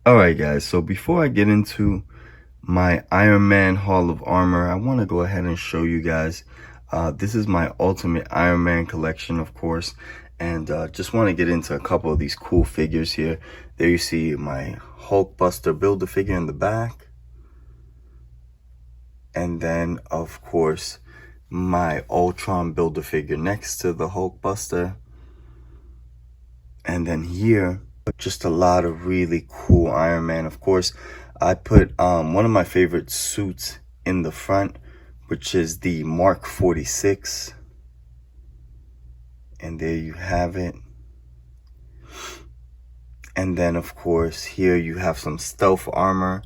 Alright guys, so before I get into my Iron Man Hall of Armor, I want to go ahead and show you guys. This is my Ultimate Iron Man collection, of course, and just want to get into a couple of these cool figures here. There you see my Hulkbuster Build-A-Figure in the back. And then, of course, my Ultron Build-A-Figure next to the Hulkbuster. And then here, just a lot of really cool Iron Man. Of course, I put one of my favorite suits in the front, which is the Mark 46. And there you have it. And then, of course, here you have some stealth armor.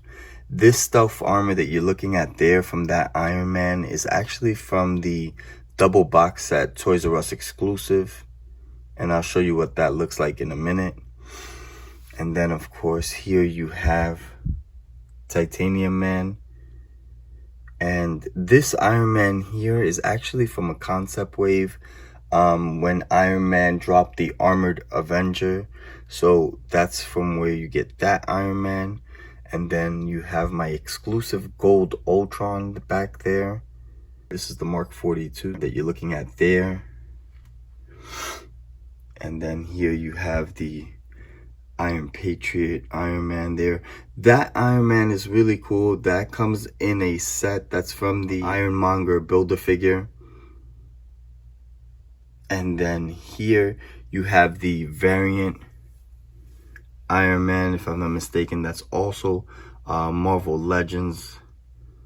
This stealth armor that you're looking at there from that Iron Man is actually from the double box set Toys R Us exclusive. And I'll show you what that looks like in a minute. And then, of course, here you have Titanium Man. And this Iron Man here is actually from a concept wave when Iron Man dropped the Armored Avenger. So that's from where you get that Iron Man. And then you have my exclusive gold Ultron back there. This is the Mark 42 that you're looking at there. And then here you have the Iron Patriot Iron Man there. That Iron Man is really cool. That comes in a set that's from the Ironmonger Build-A-Figure. And then here you have the variant Iron Man, if I'm not mistaken. That's also Marvel Legends.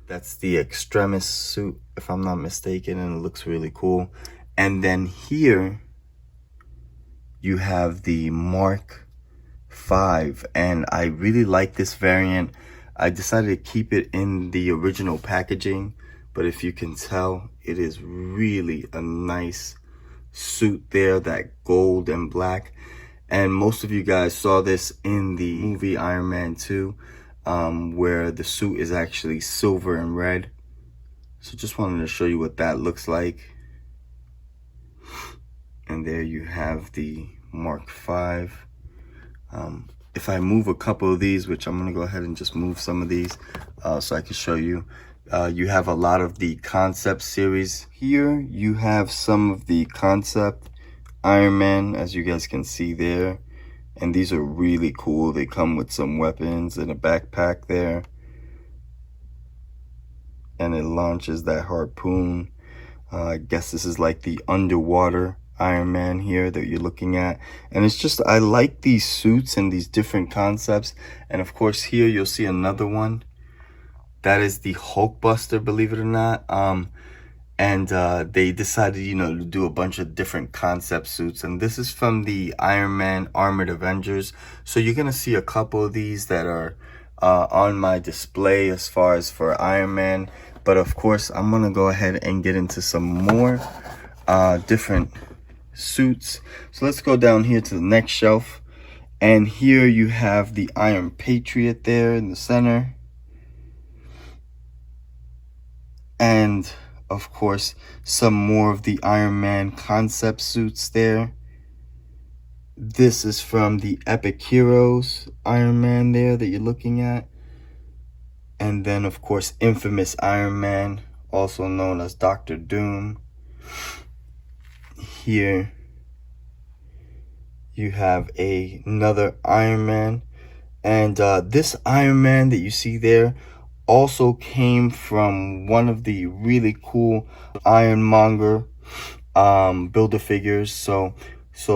That's the Extremis suit, if I'm not mistaken, and it looks really cool. And then here you have the Mark 5, and I really like this variant. I decided to keep it in the original packaging, but if you can tell, it is really a nice suit there, that gold and black. And most of you guys saw this in the movie Iron Man 2, where the suit is actually silver and red. So just wanted to show you what that looks like. And there you have the Mark 5. If I move a couple of these, which I'm going to go ahead and just move some of these so I can show you. You have a lot of the concept series. Here you have some of the concept Iron Man, as you guys can see there. And these are really cool. They come with some weapons and a backpack there. And it launches that harpoon. I guess this is like the underwater Iron Man here that you're looking at. And it's just, I like these suits and these different concepts. And of course here you'll see another one. That is the Hulkbuster, believe it or not. And they decided, you know, to do a bunch of different concept suits. And this is from the Iron Man Armored Avengers. So you're going to see a couple of these that are on my display as far as for Iron Man. But of course, I'm going to go ahead and get into some more different suits. So let's go down here to the next shelf. And here you have the Iron Patriot there in the center. And of course, some more of the Iron Man concept suits there. This is from the Epic Heroes Iron Man there that you're looking at. And then, of course, Infamous Iron Man, also known as Dr. Doom. Here you have another Iron Man. And this Iron Man that you see there also came from one of the really cool Ironmonger Build-A-Figures. So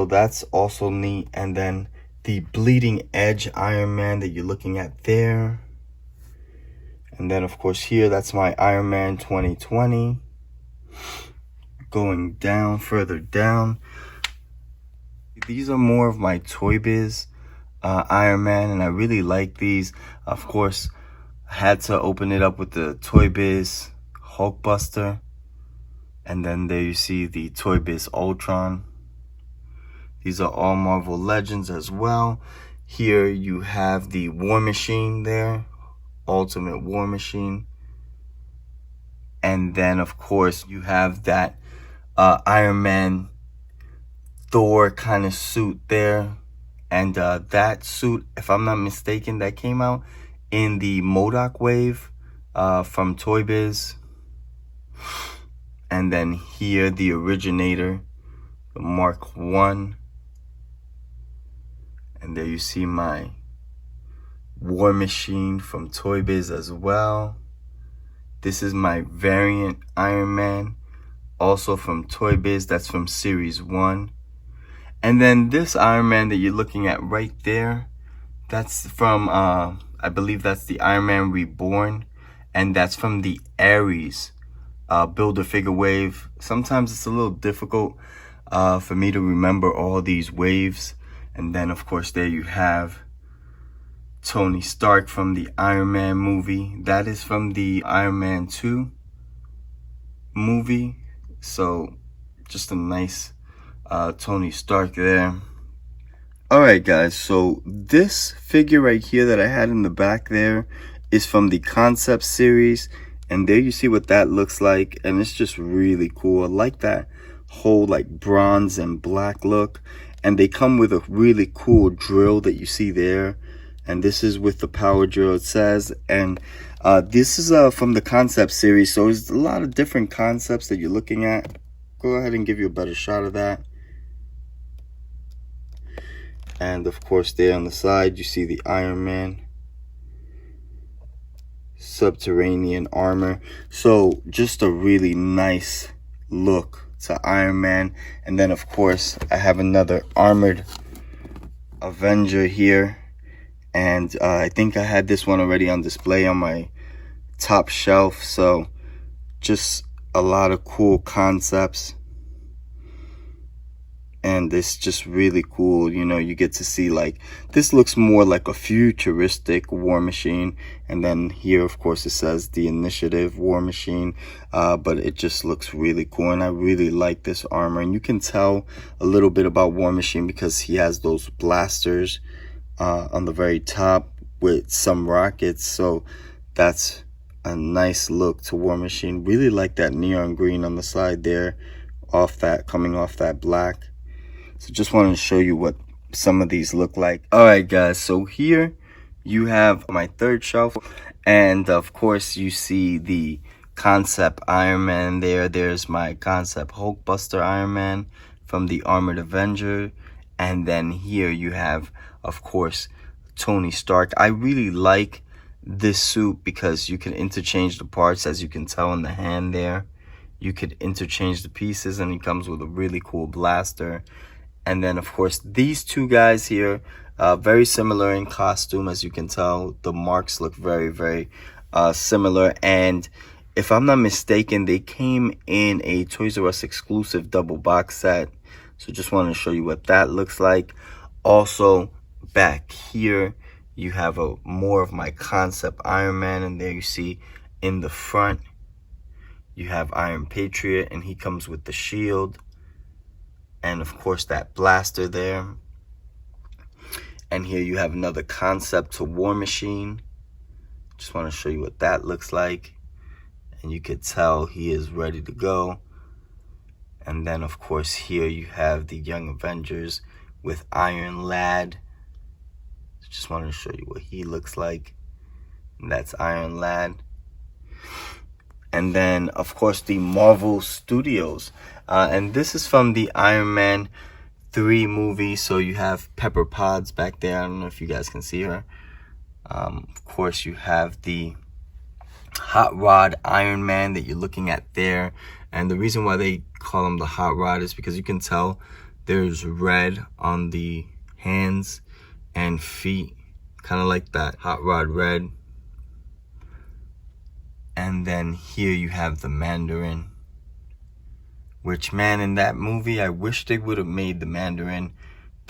that's also neat. And then the Bleeding Edge Iron Man that you're looking at there. And then, of course, here, that's my Iron Man 2020. Going down, further down. These are more of my Toy Biz Iron Man, and I really like these. Of course, I had to open it up with the Toy Biz Hulkbuster. And then there you see the Toy Biz Ultron. These are all Marvel Legends as well. Here you have the War Machine there. Ultimate War Machine. And then, of course, you have that Iron Man Thor kind of suit there. And that suit, if I'm not mistaken, that came out in the MODOK wave from Toy Biz. And then here, the originator, the Mark 1. And there you see my War Machine from Toy Biz as well. This is my variant Iron Man, also from Toy Biz. That's from Series 1. And then this Iron Man that you're looking at right there, that's from, I believe that's the Iron Man Reborn. And that's from the Ares Build-A-Figure wave. Sometimes it's a little difficult for me to remember all these waves. And then, of course, there you have Tony Stark from the Iron Man movie. That is from the Iron Man 2 movie. So, just a nice Tony Stark there. Alright guys, so this figure right here that I had in the back there is from the Concept series. And there you see what that looks like. And it's just really cool. I like that whole like bronze and black look. And they come with a really cool drill that you see there. And this is with the power drill, it says. And this is from the Concept series. So there's a lot of different concepts that you're looking at. Go ahead and give you a better shot of that. And of course there on the side you see the Iron Man subterranean armor. So just a really nice look to Iron Man. And then of course I have another armored Avenger here. And I think I had this one already on display on my top shelf. So just a lot of cool concepts. And it's just really cool, you know, you get to see like, this looks more like a futuristic War Machine. And then here, of course, it says the Initiative War Machine, but it just looks really cool. And I really like this armor. And you can tell a little bit about War Machine because he has those blasters on the very top with some rockets. So that's a nice look to War Machine. Really like that neon green on the side there, coming off that black. So just wanted to show you what some of these look like. Alright guys, so here you have my third shelf. And of course you see the Concept Iron Man there. There's my Concept Hulkbuster Iron Man from the Armored Avenger. And then here you have, of course, Tony Stark. I really like this suit because you can interchange the parts, as you can tell in the hand there. You could interchange the pieces and he comes with a really cool blaster. And then, of course, these two guys here, very similar in costume, as you can tell. The marks look very, very similar. And if I'm not mistaken, they came in a Toys R Us exclusive double box set. So just wanted to show you what that looks like. Also, back here, you have more of my Concept Iron Man. And there you see in the front, you have Iron Patriot, and he comes with the shield. And of course that blaster there. And here you have another concept to War Machine. Just want to show you what that looks like. And you could tell he is ready to go. And then of course here you have the Young Avengers with Iron Lad. Just wanted to show you what he looks like. And that's Iron Lad. And then of course the Marvel Studios. And this is from the Iron Man 3 movie. So you have Pepper Potts back there. I don't know if you guys can see her. Of course, you have the Hot Rod Iron Man that you're looking at there. And the reason why they call him the Hot Rod is because you can tell there's red on the hands and feet. Kind of like that Hot Rod red. And then here you have the Mandarin. Which, man, in that movie, I wish they would have made the Mandarin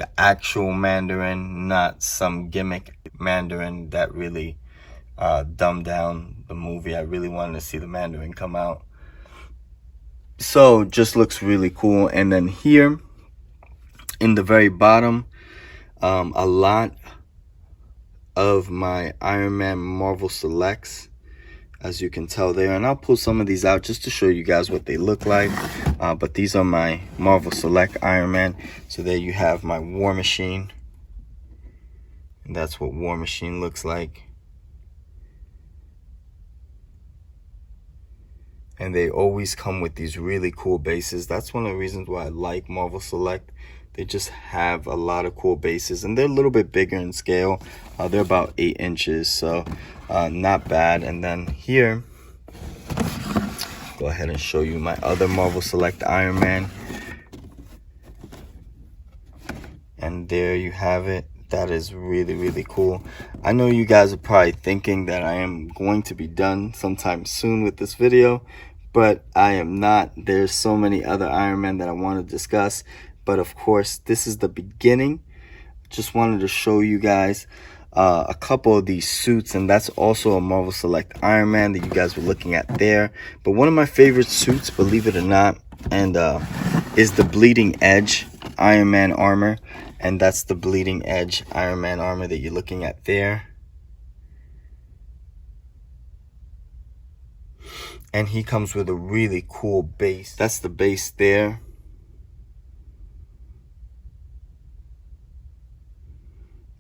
the actual Mandarin, not some gimmick Mandarin that really dumbed down the movie. I really wanted to see the Mandarin come out. So, just looks really cool. And then here, in the very bottom, a lot of my Iron Man Marvel Selects, as you can tell there. And I'll pull some of these out just to show you guys what they look like. But these are my Marvel Select Iron Man. So there you have my War Machine. And that's what War Machine looks like. And they always come with these really cool bases. That's one of the reasons why I like Marvel Select. They just have a lot of cool bases, and they're a little bit bigger in scale. They're about 8 inches, so not bad. And then here, go ahead and show you my other Marvel Select Iron Man. And there you have it. That is really, really cool. I know you guys are probably thinking that I am going to be done sometime soon with this video, but I am not. There's so many other Iron Man that I want to discuss, but of course this is the beginning. Just wanted to show you guys a couple of these suits, and that's also a Marvel Select Iron Man that you guys were looking at there. But one of my favorite suits, believe it or not, and is the Bleeding Edge Iron Man armor. And that's the Bleeding Edge Iron Man armor that you're looking at there. And he comes with a really cool base. That's the base there.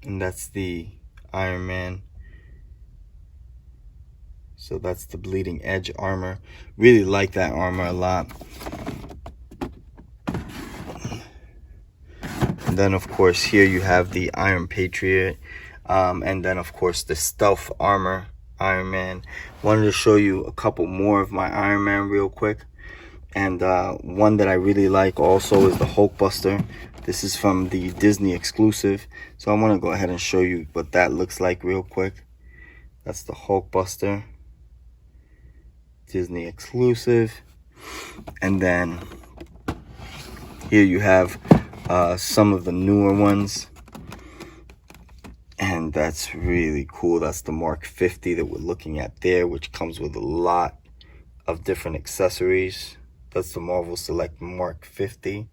And that's the Iron Man. So that's the Bleeding Edge armor. Really like that armor a lot. And then of course here you have the Iron Patriot. And then of course the Stealth Armor Iron Man. Wanted to show you a couple more of my Iron Man real quick. And one that I really like also is the Hulkbuster. This is from the Disney exclusive. So I want to go ahead and show you what that looks like real quick. That's the Hulkbuster. Disney exclusive. And then here you have some of the newer ones. And that's really cool. That's the Mark 50 that we're looking at there, which comes with a lot of different accessories. That's the Marvel Select Mark 50.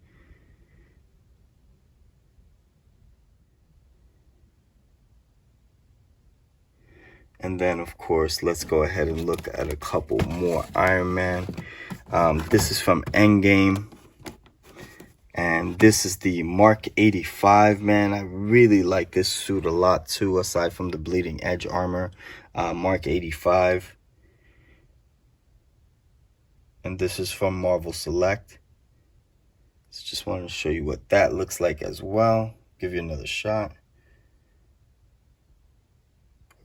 And then, of course, let's go ahead and look at a couple more Iron Man. This is from Endgame. And this is the Mark 85, man. I really like this suit a lot, too, aside from the Bleeding Edge armor. Mark 85. And this is from Marvel Select. So just wanted to show you what that looks like as well. Give you another shot.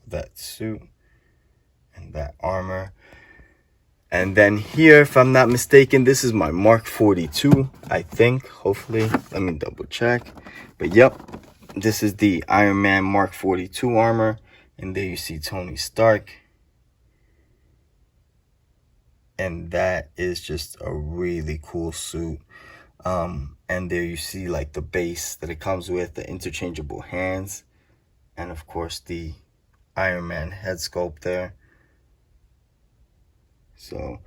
That suit and that armor. And then here, if I'm not mistaken, this is my Mark 42, I think. Hopefully, let me double check. But yep, this is the Iron Man Mark 42 armor. And there you see Tony Stark. And that is just a really cool suit. And there you see like the base that it comes with, the interchangeable hands. And of course, the Iron Man head sculpt there. So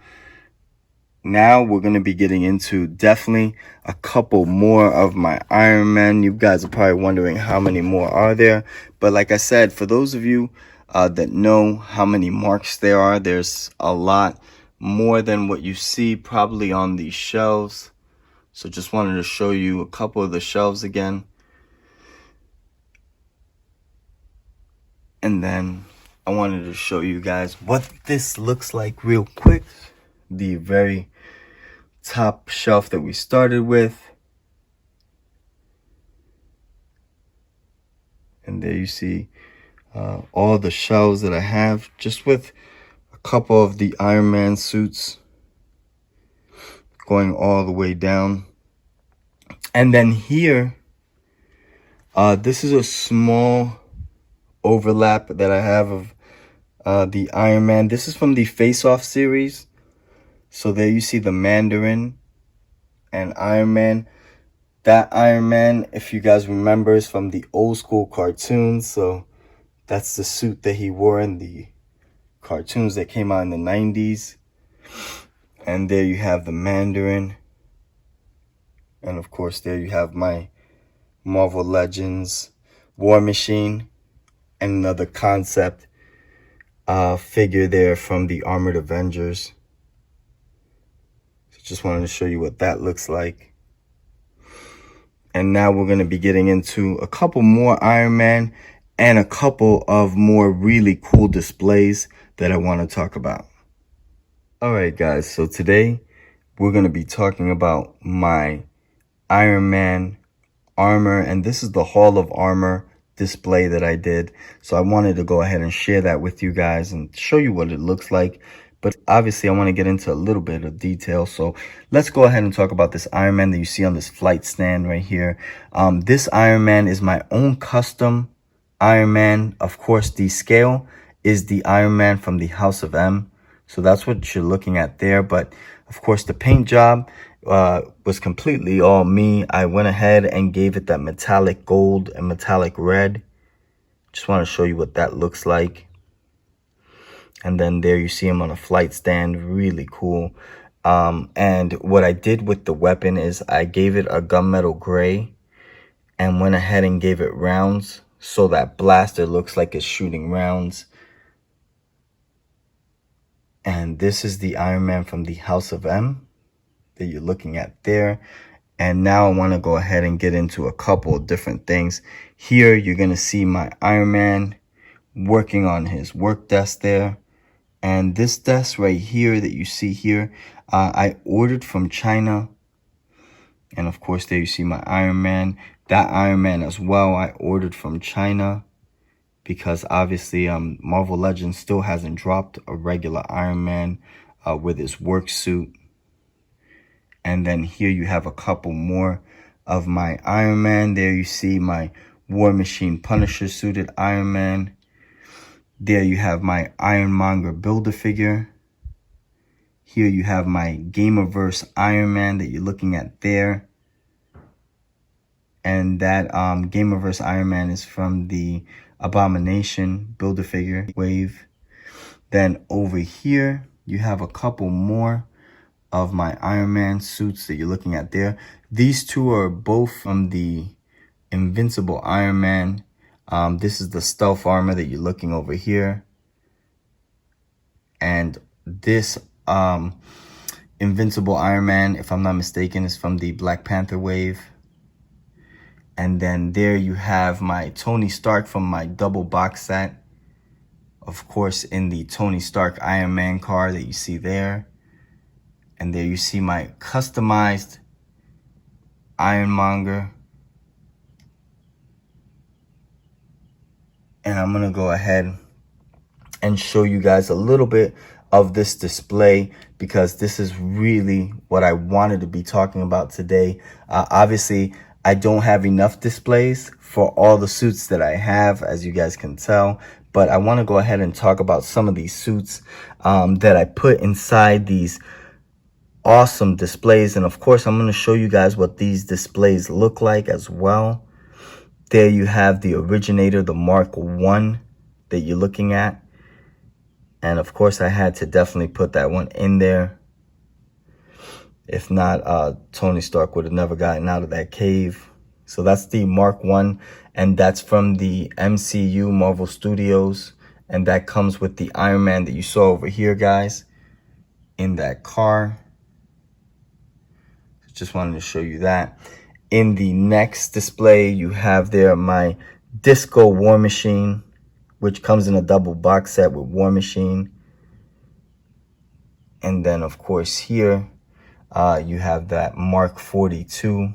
now we're going to be getting into definitely a couple more of my Iron Man. You guys are probably wondering how many more are there. But like I said, for those of you that know how many marks there are, there's a lot more than what you see probably on these shelves. So just wanted to show you a couple of the shelves again. And then I wanted to show you guys what this looks like real quick. The very top shelf that we started with. And there you see all the shelves that I have, just with a couple of the Iron Man suits going all the way down. And then here, this is a small overlap that I have of the Iron Man. This is from the Face Off series. So there you see the Mandarin and Iron Man. That Iron Man, if you guys remember, is from the old school cartoons. So that's the suit that he wore in the cartoons that came out in the 90s. And there you have the Mandarin. And of course, there you have my Marvel Legends War Machine. And another concept figure there from the Armored Avengers. So just wanted to show you what that looks like. And now we're going to be getting into a couple more Iron Man. and a couple of more really cool displays that I want to talk about. All right, guys, so today we're going to be talking about my Iron Man armor, and this is the Hall of Armor display that I did. So I wanted to go ahead and share that with you guys and show you what it looks like. But obviously I want to get into a little bit of detail. So let's go ahead and talk about this Iron Man that you see on this flight stand right here. This Iron Man is my own custom Iron Man. Of course, the scale is the Iron Man from the House of M. So that's what you're looking at there. But of course, the paint job was completely all me. I went ahead and gave it that metallic gold and metallic red. Just want to show you what that looks like. And then there you see him on a flight stand, really cool. And what I did with the weapon is I gave it a gunmetal gray and went ahead and gave it rounds, so that blaster looks like it's shooting rounds. And this is the Iron Man from the House of M that you're looking at there. And now I want to go ahead and get into a couple of different things. Here you're going to see my Iron Man working on his work desk there. And this desk right here that you see here, I ordered from China. And of course there you see my Iron Man. That Iron Man as well I ordered from China, because obviously Marvel Legends still hasn't dropped a regular Iron Man with his work suit. And then here you have a couple more of my Iron Man. There you see my War Machine Punisher suited Iron Man. There you have my Ironmonger Build-A-Figure. Here you have my Gamerverse Iron Man that you're looking at there. And that Gamerverse Iron Man is from the Abomination Build-A-Figure wave. Then over here, you have a couple more of my Iron Man suits that you're looking at there. These two are both from the Invincible Iron Man. This is the stealth armor that you're looking over here. And this Invincible Iron Man, if I'm not mistaken, is from the Black Panther wave. And then there you have my Tony Stark from my double box set. Of course, in the Tony Stark Iron Man car that you see there. And there you see my customized Ironmonger. And I'm going to go ahead and show you guys a little bit of this display, because this is really what I wanted to be talking about today. Obviously, I don't have enough displays for all the suits that I have, as you guys can tell. But I want to go ahead and talk about some of these suits that I put inside these awesome displays. And of course, I'm going to show you guys what these displays look like as well. There you have the originator, the Mark 1 that you're looking at. And of course, I had to definitely put that one in there. If not, Tony Stark would have never gotten out of that cave. So that's the Mark 1, and that's from the MCU Marvel Studios. And that comes with the Iron Man that you saw over here, guys, in that car. Just wanted to show you that. In the next display, you have there my Disco War Machine, which comes in a double box set with War Machine. And then, of course, here you have that Mark 42.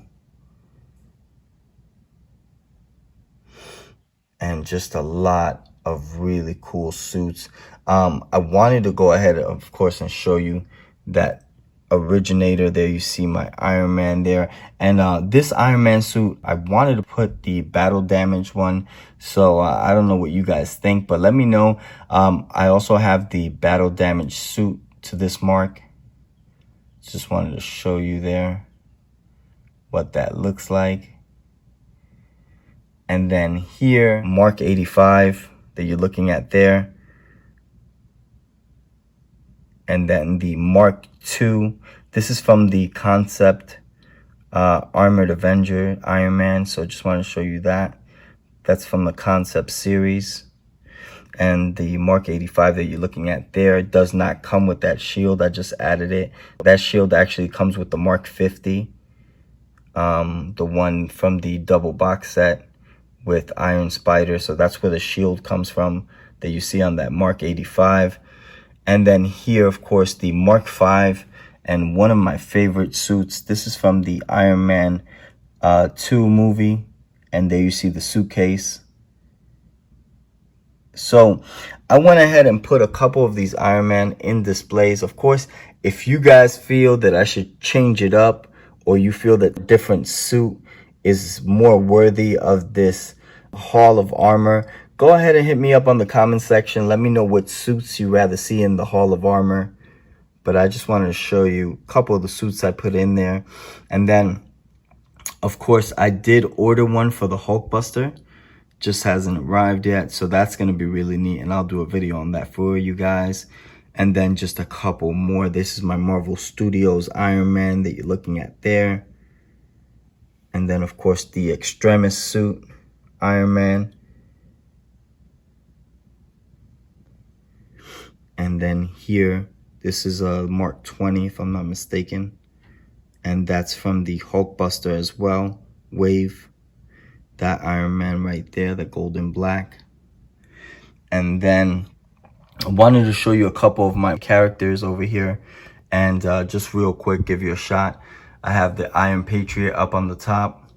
And just a lot of really cool suits. I wanted to go ahead, of course, and show you that originator. There you see my Iron Man there. And this Iron Man suit, I wanted to put the battle damage one. So I don't know what you guys think, but let me know. I also have the battle damage suit to this Mark. Just wanted to show you there what that looks like. And then here, Mark 85 that you're looking at there. And then the Mark II. This is from the Concept Armored Avenger Iron Man. So I just want to show you that. That's from the Concept series. And the Mark 85 that you're looking at there does not come with that shield. I just added it. That shield actually comes with the Mark 50. The one from the double box set with Iron Spider. So that's where the shield comes from that you see on that Mark 85. And then here, of course, the Mark 5 and one of my favorite suits. This is from the Iron Man 2 movie. And there you see the suitcase. So I went ahead and put a couple of these Iron Man in displays. Of course, if you guys feel that I should change it up, or you feel that a different suit is more worthy of this Hall of Armor, go ahead and hit me up on the comment section. Let me know what suits you rather see in the Hall of Armor. But I just wanted to show you a couple of the suits I put in there. And then, of course, I did order one for the Hulkbuster. Just hasn't arrived yet, so that's going to be really neat, and I'll do a video on that for you guys. And then just a couple more. This is my Marvel Studios Iron Man that you're looking at there. And then, of course, the Extremis suit Iron Man. And then here, this is a Mark 20, if I'm not mistaken. And that's from the Hulkbuster as well, Wave. That Iron Man right there, the golden black. And then I wanted to show you a couple of my characters over here. And just real quick, give you a shot. I have the Iron Patriot up on the top.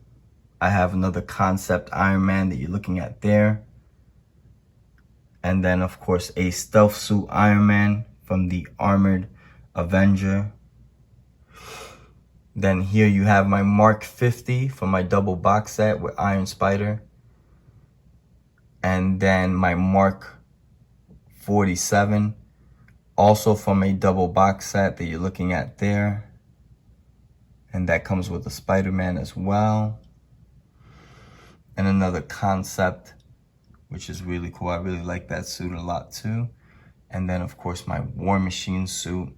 I have another concept Iron Man that you're looking at there. And then, of course, a stealth suit Iron Man from the Armored Avenger. Then here you have my Mark 50 from my double box set with Iron Spider. And then my Mark 47, also from a double box set that you're looking at there. And that comes with a Spider-Man as well. And another concept, which is really cool. I really like that suit a lot too. And then, of course, my War Machine suit.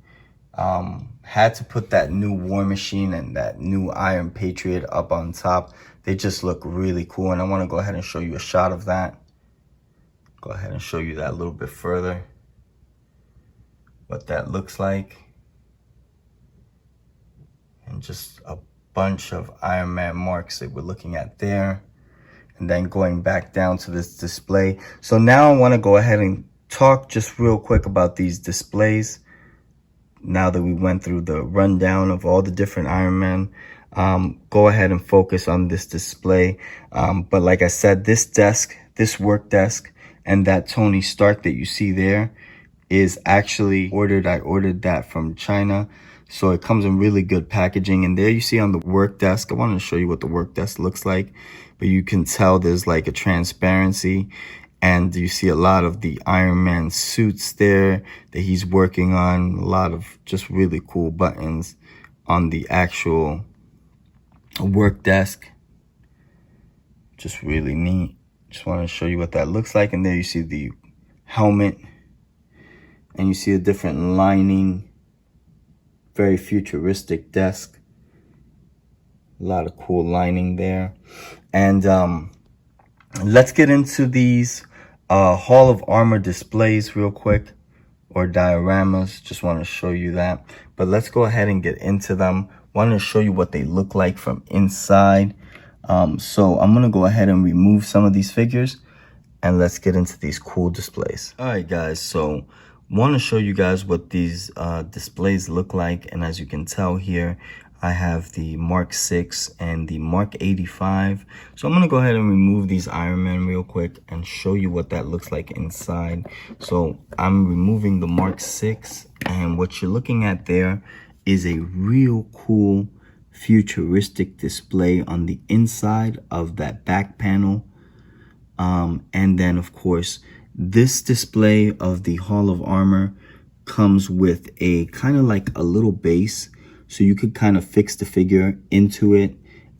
Had to put that new War Machine and that new Iron Patriot up on top. They just look really cool, and I want to go ahead and show you a shot of that. Go ahead and show you that a little bit further, what that looks like. And just a bunch of Iron Man marks that we're looking at there. And then going back down to this display. So now I want to go ahead and talk just real quick about these displays. Now that we went through the rundown of all the different Iron Man, go ahead and focus on this display. But like I said, this desk, this work desk, and that Tony Stark that you see there is actually ordered. I ordered that from China. So it comes in really good packaging. And there you see on the work desk, I wanted to show you what the work desk looks like. But you can tell there's like a transparency. And you see a lot of the Iron Man suits there that he's working on. A lot of just really cool buttons on the actual work desk. Just really neat. Just want to show you what that looks like. And there you see the helmet. And you see a different lining. Very futuristic desk. A lot of cool lining there. And let's get into these Hall of Armor displays real quick, or dioramas. Just want to show you that. But let's go ahead and get into them. Want to show you what they look like from inside. So I'm going to go ahead and remove some of these figures, and let's get into these cool displays. All right, guys. So want to show you guys what these displays look like. And as you can tell here, I have the Mark 6 and the Mark 85. So I'm going to go ahead and remove these Iron Man real quick and show you what that looks like inside. So I'm removing the Mark 6, and what you're looking at there is a real cool futuristic display on the inside of that back panel. And then, of course, this display of the Hall of Armor comes with a kind of like a little base. So you could kind of fix the figure into it,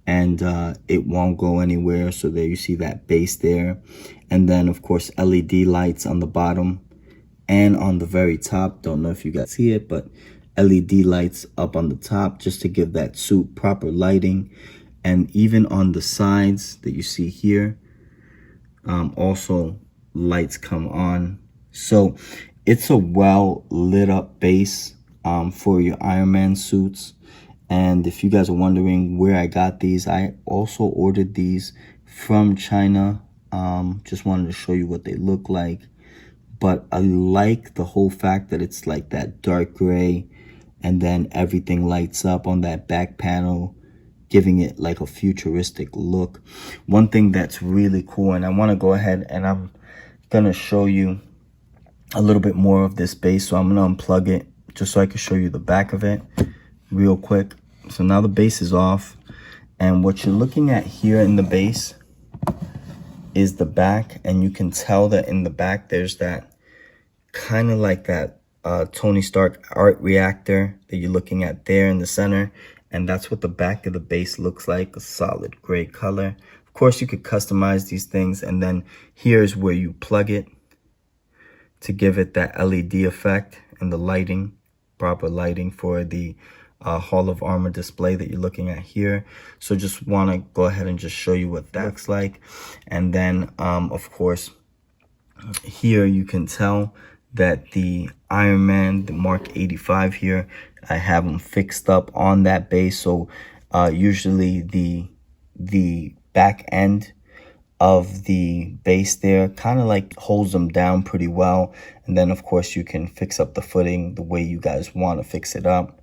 and it won't go anywhere. So there you see that base there. And then, of course, LED lights on the bottom and on the very top. Don't know if you guys see it, but LED lights up on the top just to give that suit proper lighting. And even on the sides that you see here, also lights come on. So it's a well lit up base for your Iron Man suits. And if you guys are wondering where I got these, I also ordered these from China. Just wanted to show you what they look like. But I like the whole fact that it's like that dark gray and then everything lights up on that back panel, giving it like a futuristic look. One thing that's really cool, and I want to go ahead and I'm gonna show you a little bit more of this base. So I'm gonna unplug it just so I can show you the back of it real quick. So now the base is off, and what you're looking at here in the base is the back, and you can tell that in the back there's that kind of like that Tony Stark art reactor that you're looking at there in the center, and that's what the back of the base looks like, a solid gray color. Of course, you could customize these things, and then here's where you plug it to give it that LED effect and the lighting, proper lighting for the Hall of Armor display that you're looking at here. So just want to go ahead and just show you what that looks like. And then of course here you can tell that the Iron Man, the Mark 85 here, I have them fixed up on that base. So usually the back end of the base there kind of like holds them down pretty well. And then of course you can fix up the footing the way you guys want to fix it up.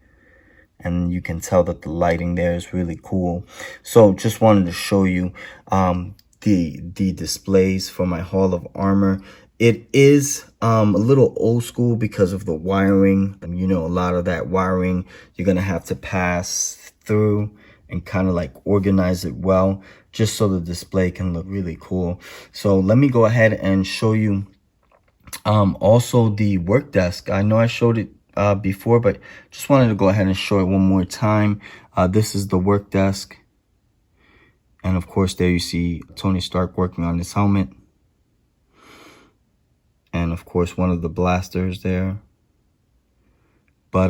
And you can tell that the lighting there is really cool. So just wanted to show you the displays for my Hall of Armor. It is a little old school because of the wiring. You know, a lot of that wiring you're gonna have to pass through and kind of like organize it well, just so the display can look really cool. So let me go ahead and show you also the work desk. I know I showed it before, but just wanted to go ahead and show it one more time. This is the work desk, and of course there you see Tony Stark working on his helmet, and of course one of the blasters there. But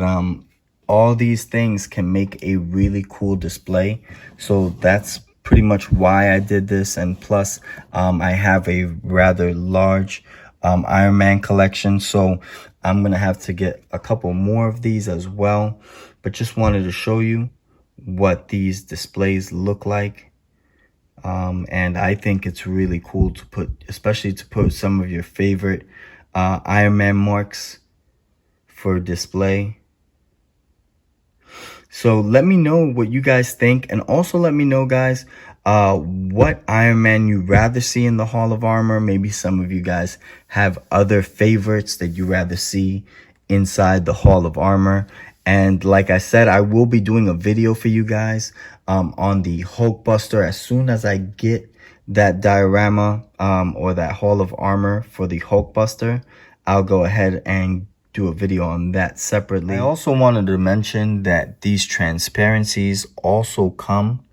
all these things can make a really cool display, so that's pretty much why I did this. And plus I have a rather large Iron Man collection, so I'm gonna have to get a couple more of these as well. But just wanted to show you what these displays look like. And I think it's really cool to put, especially to put some of your favorite Iron Man marks for display. So let me know what you guys think, and also let me know, guys, what Iron Man you'd rather see in the Hall of Armor. Maybe some of you guys have other favorites that you rather see inside the Hall of Armor. And like I said, I will be doing a video for you guys on the Hulkbuster as soon as I get that diorama or that Hall of Armor for the Hulkbuster. I'll go ahead and do a video on that separately. I also wanted to mention that these transparencies also come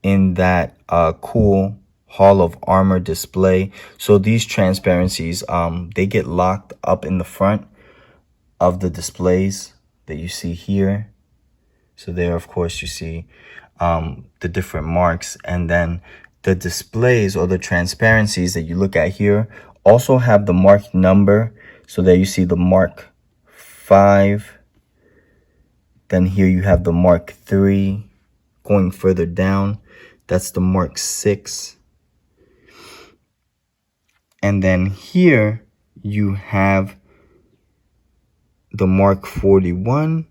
in that cool Hall of Armor display. So these transparencies, they get locked up in the front of the displays that you see here. So there, of course, you see the different marks, and then the displays or the transparencies that you look at here also have the mark number. So there you see the Mark 5. Then here you have the Mark 3. Going further down, that's the Mark 6. And then here you have the Mark 41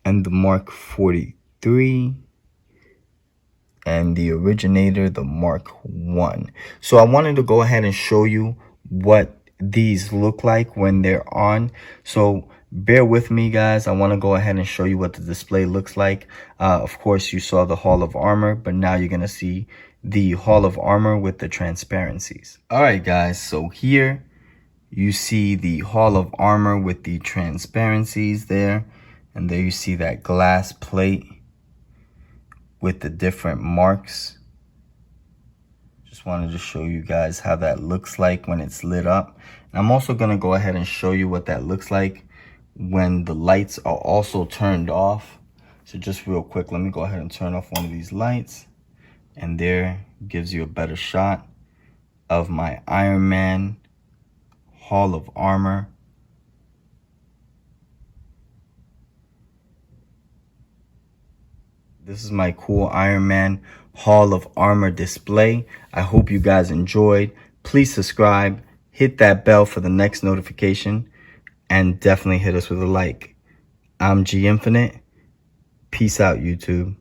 and the Mark 43. And the originator, the Mark 1. So I wanted to go ahead and show you what these look like when they're on. So bear with me, guys. I want to go ahead and show you what the display looks like. Of course, you saw the Hall of Armor, but now you're going to see the Hall of Armor with the transparencies. All right, guys. So here you see the Hall of Armor with the transparencies there. And there you see that glass plate with the different marks. Just wanted to show you guys how that looks like when it's lit up. And I'm also going to go ahead and show you what that looks like when the lights are also turned off. So just real quick, let me go ahead and turn off one of these lights. And there gives you a better shot of my Iron Man Hall of Armor. This is my cool Iron Man Hall of Armor display. I hope you guys enjoyed. Please subscribe, hit that bell for the next notification, and definitely hit us with a like. I'm G Infinite. Peace out, YouTube.